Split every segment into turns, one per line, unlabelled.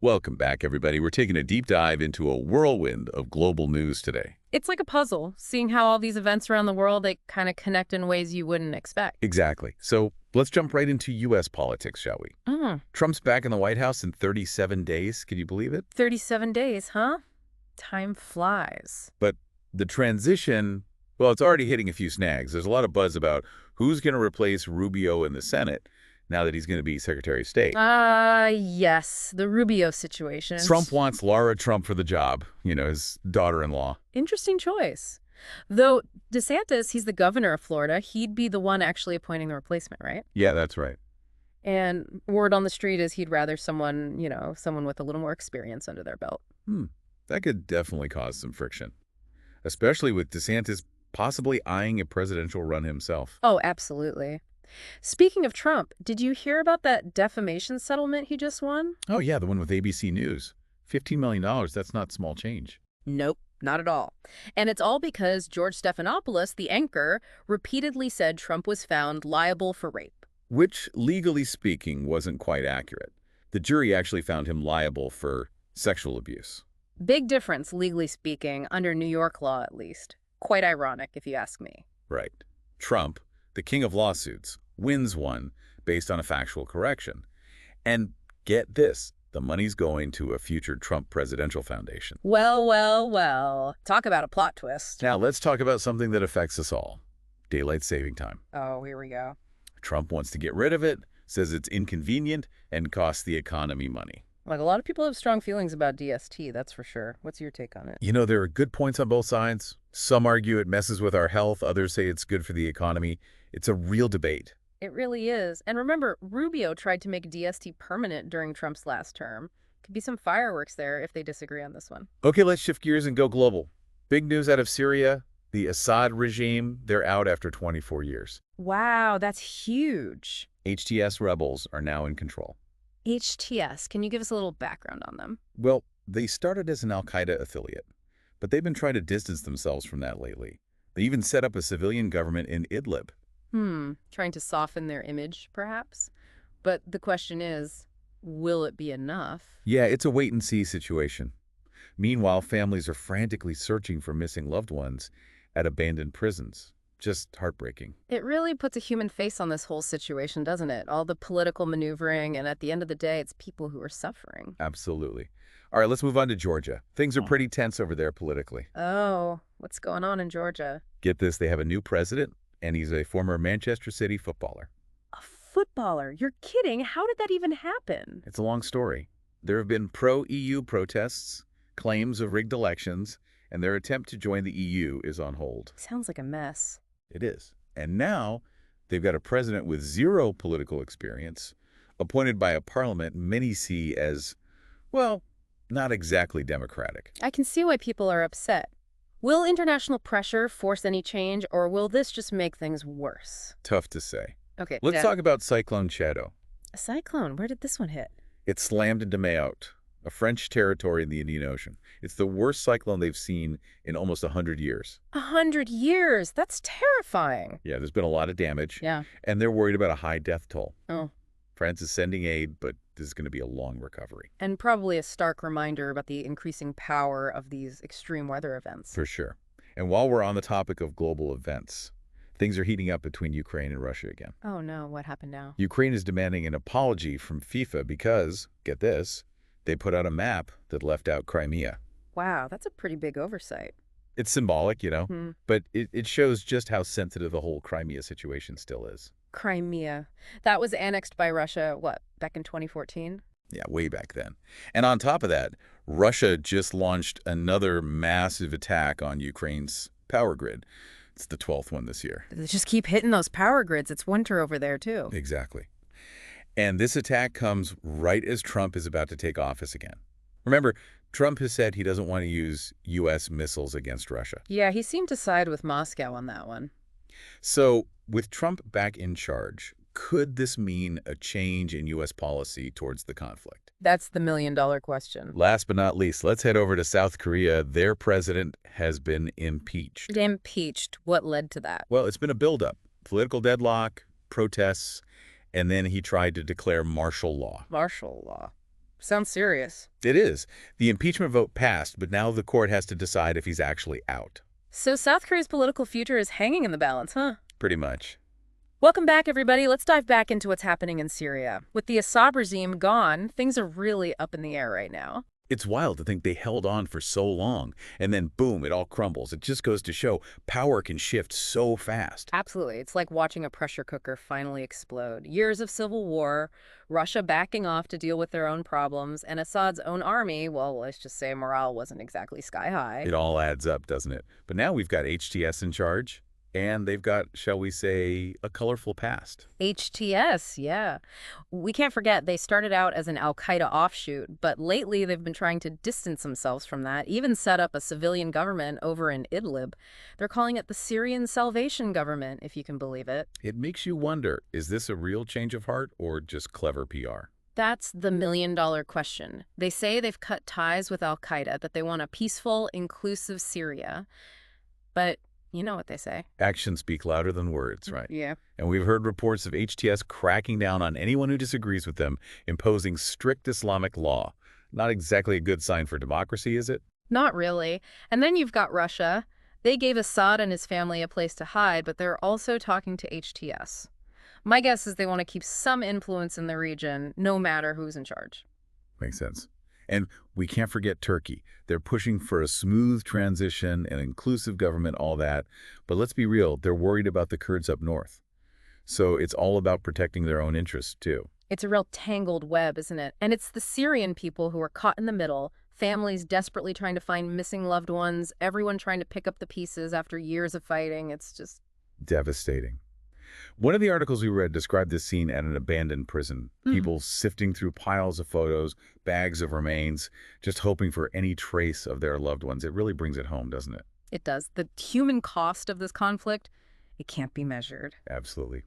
Welcome back, everybody. We're taking a deep dive into a whirlwind of global news today.
It's like a puzzle, seeing how all these events around the world, they kind of connect in ways you wouldn't expect.
Exactly. So let's jump right into U.S. politics, shall we?
Mm,
Trump's back in the White House in 37 days. Can you believe it?
37 days, huh? Time flies.
But the transition, well, it's already hitting a few snags. There's a lot of buzz about who's going to replace Rubio in the Senate now that he's going to be Secretary of State.
Yes, the Rubio situation.
Trump wants Laura Trump for the job, his daughter-in-law.
Interesting choice. Though DeSantis, he's the governor of Florida, he'd be the one actually appointing the replacement, right?
Yeah, that's right.
And word on the street is he'd rather someone, someone with a little more experience under their belt.
That could definitely cause some friction, especially with DeSantis possibly eyeing a presidential run himself.
Oh, absolutely. Speaking of Trump, did you hear about that defamation settlement he just won?
Oh, yeah, the one with ABC News. $15 million, that's not small change.
Nope, not at all. And it's all because George Stephanopoulos, the anchor, repeatedly said Trump was found liable for rape.
Which, legally speaking, wasn't quite accurate. The jury actually found him liable for sexual abuse.
Big difference, legally speaking, under New York law at least. Quite ironic, if you ask me.
Right. Trump, the king of lawsuits, wins one based on a factual correction. And get this, the money's going to a future Trump presidential foundation.
Well, well, well. Talk about a plot twist.
Now, let's talk about something that affects us all. Daylight saving time.
Oh, here we go.
Trump wants to get rid of it, says it's inconvenient, and costs the economy money.
Like, a lot of people have strong feelings about DST, that's for sure. What's your take on it?
There are good points on both sides. Some argue it messes with our health. Others say it's good for the economy. It's a real debate.
It really is. And remember, Rubio tried to make DST permanent during Trump's last term. Could be some fireworks there if they disagree on this one.
Okay, let's shift gears and go global. Big news out of Syria. The Assad regime, they're out after 24 years.
Wow, that's huge.
HTS rebels are now in control.
HTS, can you give us a little background on them?
Well, they started as an al-Qaeda affiliate, but they've been trying to distance themselves from that lately. They even set up a civilian government in Idlib.
Trying to soften their image, perhaps? But the question is, will it be enough?
Yeah, it's a wait-and-see situation. Meanwhile, families are frantically searching for missing loved ones at abandoned prisons. Just heartbreaking.
It really puts a human face on this whole situation, doesn't it? All the political maneuvering, and at the end of the day, it's people who are suffering.
Absolutely. All right, let's move on to Georgia. Things are pretty tense over there politically.
Oh, what's going on in Georgia?
Get this, they have a new president, and he's a former Manchester City footballer.
A footballer? You're kidding? How did that even happen?
It's a long story. There have been pro-EU protests, claims of rigged elections, and their attempt to join the EU is on hold.
Sounds like a mess.
It is. And now they've got a president with zero political experience, appointed by a parliament many see as, well, not exactly democratic.
I can see why people are upset. Will international pressure force any change, or will this just make things worse?
Tough to say.
Okay,
Let's talk about Cyclone Chido.
a cyclone. Where did this one hit?
It slammed into Mayotte, a French territory in the Indian Ocean. It's the worst cyclone they've seen in almost 100 years.
100 years? That's terrifying.
Yeah, there's been a lot of damage.
Yeah.
And they're worried about a high death toll.
Oh.
France is sending aid, but this is going to be a long recovery.
And probably a stark reminder about the increasing power of these extreme weather events.
For sure. And while we're on the topic of global events, things are heating up between Ukraine and Russia again.
Oh no, what happened now?
Ukraine is demanding an apology from FIFA because, get this, they put out a map that left out Crimea.
Wow, that's a pretty big oversight.
It's symbolic, but it shows just how sensitive the whole Crimea situation still is.
Crimea. That was annexed by Russia, what, back in 2014?
Yeah, way back then. And on top of that, Russia just launched another massive attack on Ukraine's power grid. It's the 12th one this year.
They just keep hitting those power grids. It's winter over there, too.
Exactly. And this attack comes right as Trump is about to take office again. Remember, Trump has said he doesn't want to use U.S. missiles against Russia.
Yeah, he seemed to side with Moscow on that one.
So, with Trump back in charge, could this mean a change in U.S. policy towards the conflict?
That's the million-dollar question.
Last but not least, let's head over to South Korea. Their president has been impeached.
Impeached. What led to that?
Well, it's been a buildup. Political deadlock, protests, and then he tried to declare martial law.
Martial law. Sounds serious.
It is. The impeachment vote passed, but now the court has to decide if he's actually out.
So South Korea's political future is hanging in the balance, huh?
Pretty much.
Welcome back, everybody. Let's dive back into what's happening in Syria. With the Assad regime gone, things are really up in the air right now.
It's wild to think they held on for so long, and then boom, it all crumbles. It just goes to show power can shift so fast.
Absolutely. It's like watching a pressure cooker finally explode. Years of civil war, Russia backing off to deal with their own problems, and Assad's own army, well, let's just say morale wasn't exactly sky high.
It all adds up, doesn't it? But now we've got HTS in charge, and they've got, shall we say, a colorful past.
HTS, yeah. We can't forget they started out as an al-Qaeda offshoot, but lately they've been trying to distance themselves from that, even set up a civilian government over in Idlib. They're calling it the Syrian Salvation Government, if you can believe it.
It makes you wonder, is this a real change of heart or just clever PR?
That's the million-dollar question. They say they've cut ties with al-Qaeda, that they want a peaceful, inclusive Syria. But you know what they say.
Actions speak louder than words, right?
Yeah.
And we've heard reports of HTS cracking down on anyone who disagrees with them, imposing strict Islamic law. Not exactly a good sign for democracy, is it?
Not really. And then you've got Russia. They gave Assad and his family a place to hide, but they're also talking to HTS. My guess is they want to keep some influence in the region, no matter who's in charge.
Makes sense. And we can't forget Turkey. They're pushing for a smooth transition, an inclusive government, all that. But let's be real, they're worried about the Kurds up north. So it's all about protecting their own interests, too.
It's a real tangled web, isn't it? And it's the Syrian people who are caught in the middle, families desperately trying to find missing loved ones, everyone trying to pick up the pieces after years of fighting. It's just
Devastating. One of the articles we read described this scene at an abandoned prison. People sifting through piles of photos, bags of remains, just hoping for any trace of their loved ones. It really brings it home, doesn't it?
It does. The human cost of this conflict, it can't be measured.
Absolutely.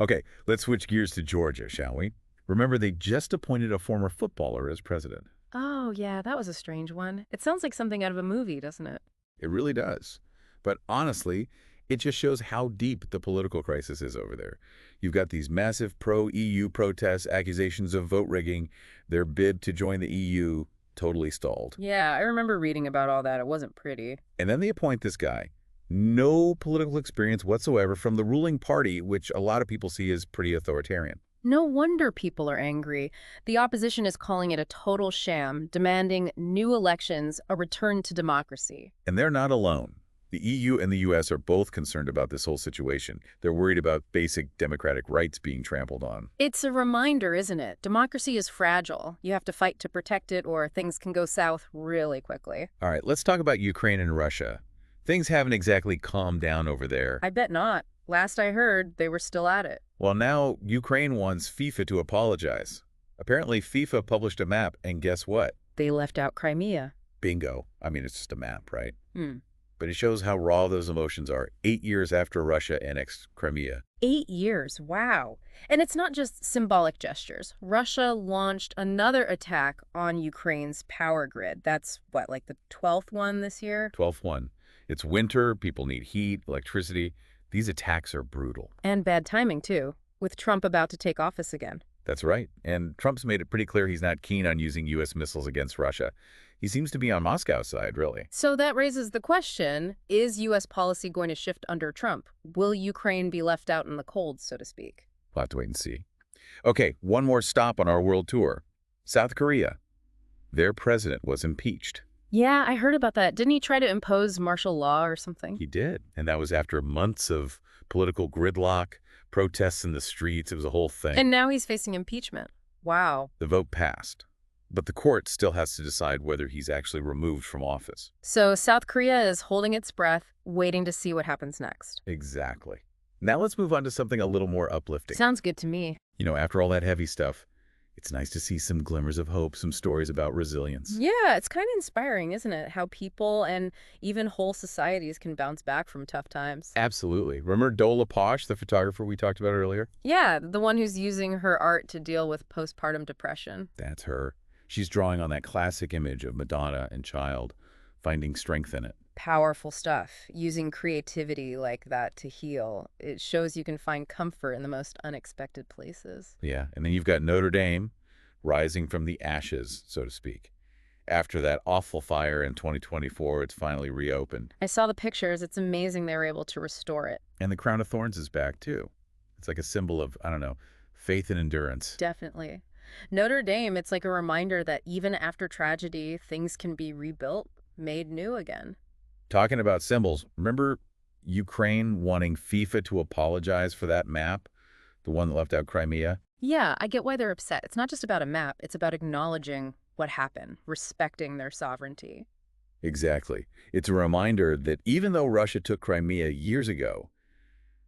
Okay, let's switch gears to Georgia, shall we? Remember, they just appointed a former footballer as president.
Oh, yeah, that was a strange one. It sounds like something out of a movie, doesn't it?
It really does. But honestly, it just shows how deep the political crisis is over there. You've got these massive pro-EU protests, accusations of vote rigging, their bid to join the EU totally stalled.
Yeah, I remember reading about all that. It wasn't pretty.
And then they appoint this guy. No political experience whatsoever from the ruling party, which a lot of people see as pretty authoritarian.
No wonder people are angry. The opposition is calling it a total sham, demanding new elections, a return to democracy.
And they're not alone. The EU and the US are both concerned about this whole situation. They're worried about basic democratic rights being trampled on.
It's a reminder, isn't it? Democracy is fragile. You have to fight to protect it, or things can go south really quickly.
All right, let's talk about Ukraine and Russia. Things haven't exactly calmed down over there.
I bet not. Last I heard, they were still at it.
Well, now Ukraine wants FIFA to apologize. Apparently, FIFA published a map, and guess what?
They left out Crimea.
Bingo. I mean, it's just a map, right?
Hmm.
But it shows how raw those emotions are 8 years after Russia annexed Crimea.
8 years, wow. And it's not just symbolic gestures. Russia launched another attack on Ukraine's power grid. That's what, like the 12th one this year?
12th one. It's winter, people need heat, electricity. These attacks are brutal.
And bad timing, too, with Trump about to take office again.
That's right. And Trump's made it pretty clear he's not keen on using U.S. missiles against Russia. He seems to be on Moscow's side, really.
So that raises the question, is U.S. policy going to shift under Trump? Will Ukraine be left out in the cold, so to speak?
We'll have to wait and see. Okay, one more stop on our world tour. South Korea. Their president was impeached.
Yeah, I heard about that. Didn't he try to impose martial law or something?
He did. And that was after months of political gridlock, protests in the streets. It was a whole thing.
And now he's facing impeachment. Wow.
The vote passed. But the court still has to decide whether he's actually removed from office.
So South Korea is holding its breath, waiting to see what happens next.
Exactly. Now let's move on to something a little more uplifting.
Sounds good to me.
You know, after all that heavy stuff, it's nice to see some glimmers of hope, some stories about resilience.
Yeah, it's kind of inspiring, isn't it? How people and even whole societies can bounce back from tough times.
Absolutely. Remember Dola Posh, the photographer we talked about earlier?
Yeah, the one who's using her art to deal with postpartum depression.
That's her. She's drawing on that classic image of Madonna and child, finding strength in it.
Powerful stuff. Using creativity like that to heal. It shows you can find comfort in the most unexpected places.
Yeah, and then you've got Notre Dame, rising from the ashes, so to speak. After that awful fire in 2024, it's finally reopened.
I saw the pictures. It's amazing they were able to restore it.
And the crown of thorns is back, too. It's like a symbol of, I don't know, faith and endurance.
Definitely. Notre Dame, it's like a reminder that even after tragedy, things can be rebuilt, made new again.
Talking about symbols, remember Ukraine wanting FIFA to apologize for that map? The one that left out Crimea?
Yeah, I get why they're upset. It's not just about a map, it's about acknowledging what happened, respecting their sovereignty.
Exactly. It's a reminder that even though Russia took Crimea years ago,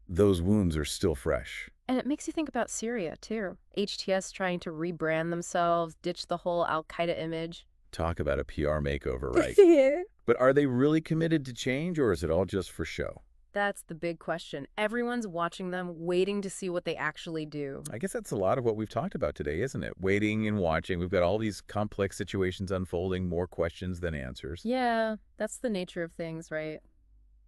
those wounds are still fresh.
And it makes you think about Syria, too. HTS trying to rebrand themselves, ditch the whole al-Qaeda image.
Talk about a PR makeover, right? But are they really committed to change, or is it all just for show?
That's the big question. Everyone's watching them, waiting to see what they actually do.
I guess that's a lot of what we've talked about today, isn't it? Waiting and watching. We've got all these complex situations unfolding, more questions than answers.
Yeah, that's the nature of things, right?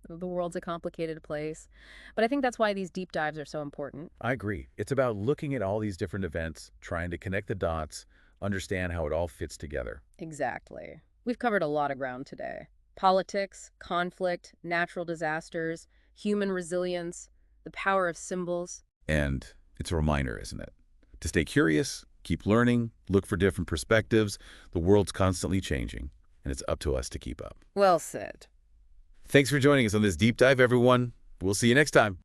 The world's a complicated place. But I think that's why these deep dives are so important.
I agree. It's about looking at all these different events, trying to connect the dots, understand how it all fits together.
Exactly. We've covered a lot of ground today. Politics, conflict, natural disasters, human resilience, the power of symbols.
And it's a reminder, isn't it? To stay curious, keep learning, look for different perspectives. The world's constantly changing, and it's up to us to keep up.
Well said.
Thanks for joining us on this deep dive, everyone. We'll see you next time.